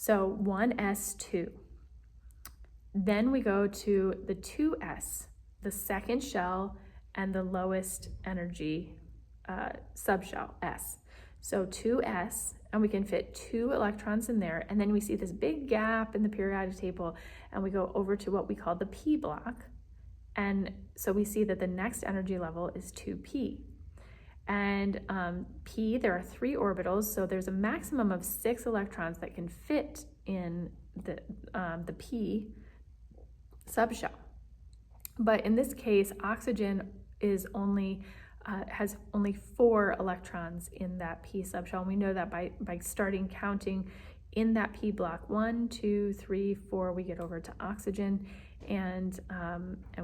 So 1s2. Then we go to the 2s, the second shell and the lowest energy subshell, S. So 2s, and we can fit 2 electrons in there, and then we see this big gap in the periodic table, and we go over to what we call the p block, and so we see that the next energy level is 2p. And p, there are 3 orbitals, so there's a maximum of 6 electrons that can fit in the p subshell. But in this case, oxygen is only has only 4 electrons in that p subshell. And we know that by starting counting in that p block, 1, 2, 3, 4, we get over to oxygen, and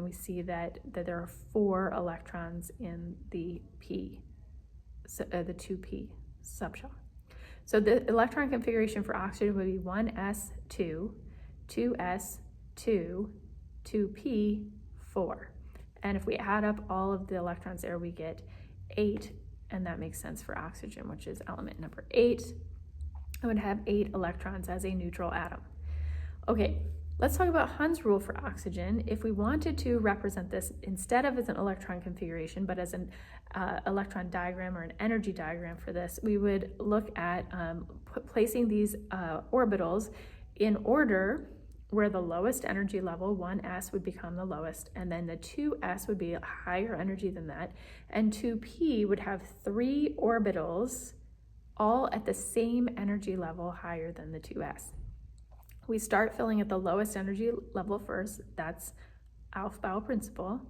we see that there are 4 electrons in the p, the 2p subshell. So the electron configuration for oxygen would be 1s2, 2s2, 2p, 4. And if we add up all of the electrons there, we get 8, and that makes sense for oxygen, which is element number 8. It would have 8 electrons as a neutral atom. Okay, let's talk about Hund's rule for oxygen. If we wanted to represent this instead of as an electron configuration, but as an electron diagram or an energy diagram for this, we would look at placing these orbitals in order, where the lowest energy level, 1s, would become the lowest, and then the 2s would be a higher energy than that, and 2p would have 3 orbitals all at the same energy level higher than the 2s. We start filling at the lowest energy level first. That's Aufbau principle.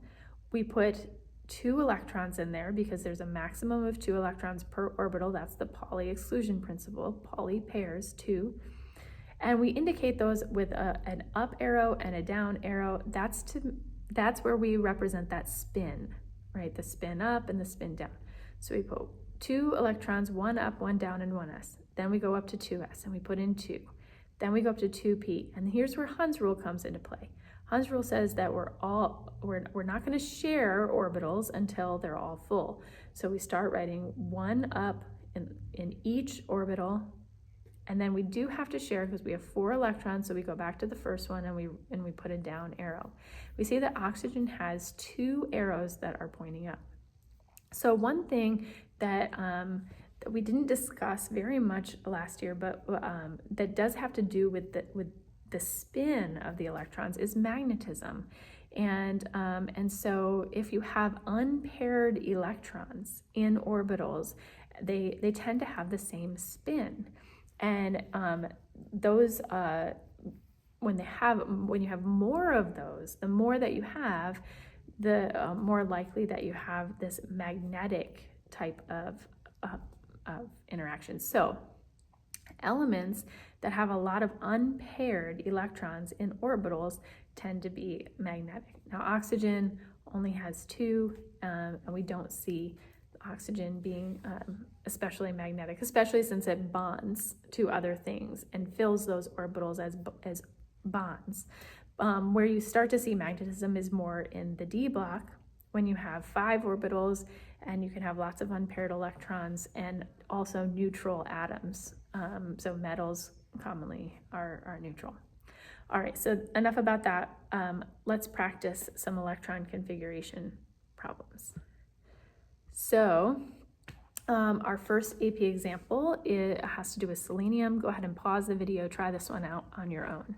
We put 2 electrons in there because there's a maximum of 2 electrons per orbital. That's the Pauli exclusion principle, Pauli pairs, 2. And we indicate those with an up arrow and a down arrow. That's where we represent that spin, right? The spin up and the spin down. So we put 2 electrons, 1 up, 1 down, and 1s. Then we go up to 2s, and we put in 2. Then we go up to 2p, and here's where Hund's rule comes into play. Hund's rule says that we're not going to share orbitals until they're all full. So we start writing 1 up in each orbital. And then we do have to share because we have 4 electrons, so we go back to the first one and we put a down arrow. We see that oxygen has 2 arrows that are pointing up. So one thing that we didn't discuss very much last year, but that does have to do with the spin of the electrons is magnetism. And so if you have unpaired electrons in orbitals, they tend to have the same spin. And those, when you have more of those, the more that you have, the more likely that you have this magnetic type of interaction. So elements that have a lot of unpaired electrons in orbitals tend to be magnetic. Now oxygen only has 2, and we don't see oxygen being especially magnetic, especially since it bonds to other things and fills those orbitals as bonds. Where you start to see magnetism is more in the D block, when you have 5 orbitals and you can have lots of unpaired electrons and also neutral atoms. So metals commonly are neutral. All right, so enough about that. Let's practice some electron configuration problems. So our first AP example, it has to do with selenium. Go ahead and pause the video, try this one out on your own.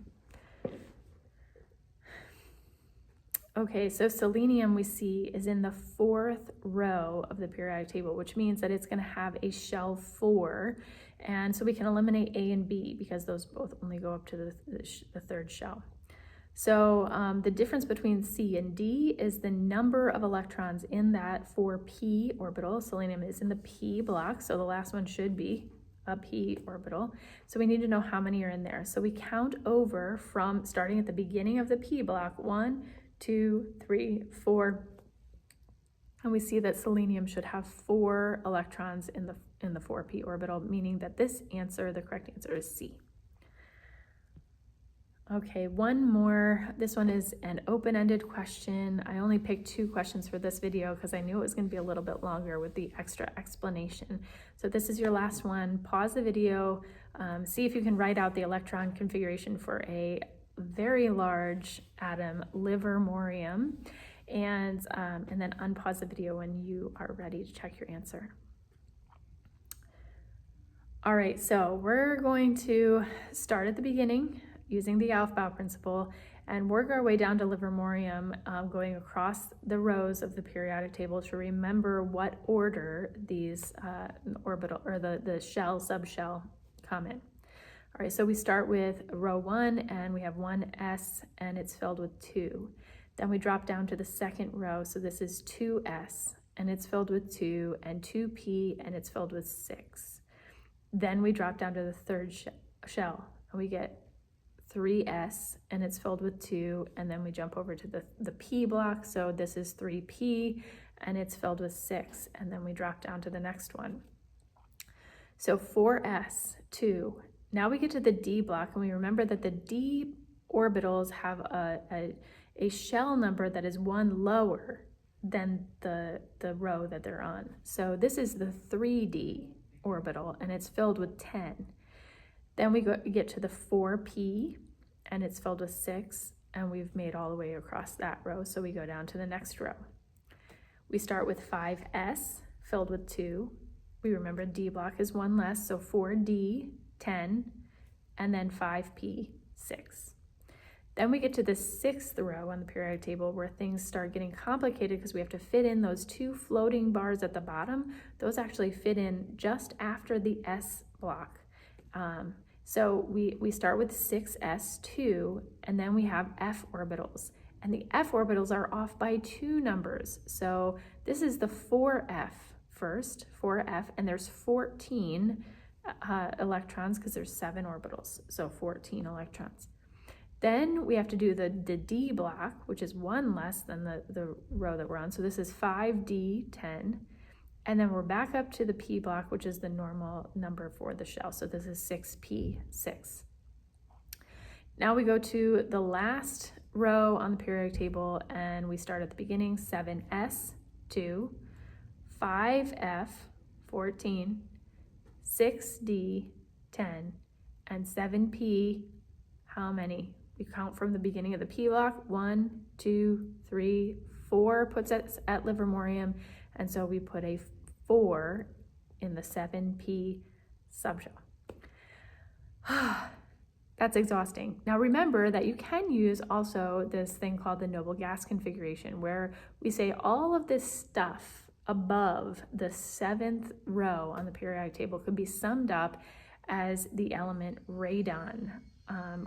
Okay, so selenium we see is in the 4th row of the periodic table, which means that it's going to have a shell 4, and so we can eliminate A and B because those both only go up to the 3rd shell. So the difference between C and D is the number of electrons in that 4p orbital. Selenium is in the p block, so the last one should be a p orbital. So we need to know how many are in there. So we count over from starting at the beginning of the p block, 1, 2, 3, 4, and we see that selenium should have 4 electrons in the 4p orbital, meaning that this answer, the correct answer, is C. Okay, one more. This one is an open-ended question. I only picked 2 questions for this video because I knew it was going to be a little bit longer with the extra explanation. So this is your last one. Pause the video, see if you can write out the electron configuration for a very large atom, livermorium, and then unpause the video when you are ready to check your answer. All right, so we're going to start at the beginning using the Aufbau principle and work our way down to livermorium, going across the rows of the periodic table to remember what order these orbital or the shell, subshell come in. All right, so we start with row 1 and we have 1s and it's filled with 2. Then we drop down to the second row, so this is 2s and it's filled with 2, and 2p and it's filled with 6. Then we drop down to the third shell and we get 3s and it's filled with 2, and then we jump over to the p block, so this is 3p and it's filled with 6, and then we drop down to the next one. So 4s, 2. Now we get to the d block, and we remember that the d orbitals have a shell number that is 1 lower than the row that they're on. So this is the 3d orbital and it's filled with 10. Then we get to the 4p and it's filled with 6, and we've made all the way across that row, so we go down to the next row. We start with 5s filled with 2. We remember D block is 1 less, so 4d, 10, and then 5p, 6. Then we get to the 6th row on the periodic table where things start getting complicated because we have to fit in those 2 floating bars at the bottom. Those actually fit in just after the s block. So we start with 6s2, and then we have f orbitals. And the f orbitals are off by 2 numbers. So this is the 4f first, 4f, and there's 14 electrons because there's 7 orbitals, so 14 electrons. Then we have to do the D block, which is 1 less than the row that we're on. So this is 5d, 10. And then we're back up to the P block, which is the normal number for the shell. So this is 6p, 6. Now we go to the last row on the periodic table, and we start at the beginning, 7s, 2, 5f, 14, 6d, 10, and 7p, how many? We count from the beginning of the P block, 1, 2, 3, 4 puts us at livermorium, and so we put a 4 in the 7p subshell. That's exhausting. Now remember that you can use also this thing called the noble gas configuration, where we say all of this stuff above the 7th row on the periodic table could be summed up as the element radon,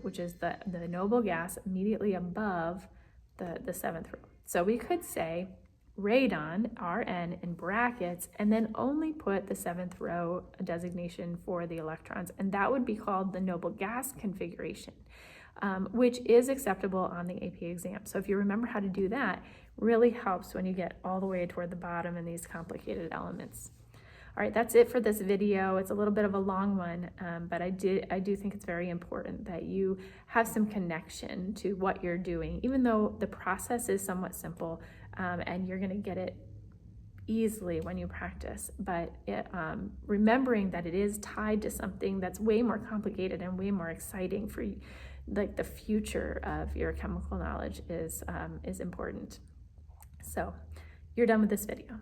which is the noble gas immediately above the 7th row. So we could say radon, Rn, in brackets, and then only put the 7th row designation for the electrons, and that would be called the noble gas configuration, which is acceptable on the AP exam. So if you remember how to do that, really helps when you get all the way toward the bottom in these complicated elements. All right, that's it for this video. It's a little bit of a long one, but I do think it's very important that you have some connection to what you're doing, even though the process is somewhat simple, and you're gonna get it easily when you practice. But remembering that it is tied to something that's way more complicated and way more exciting for like the future of your chemical knowledge is important. So you're done with this video.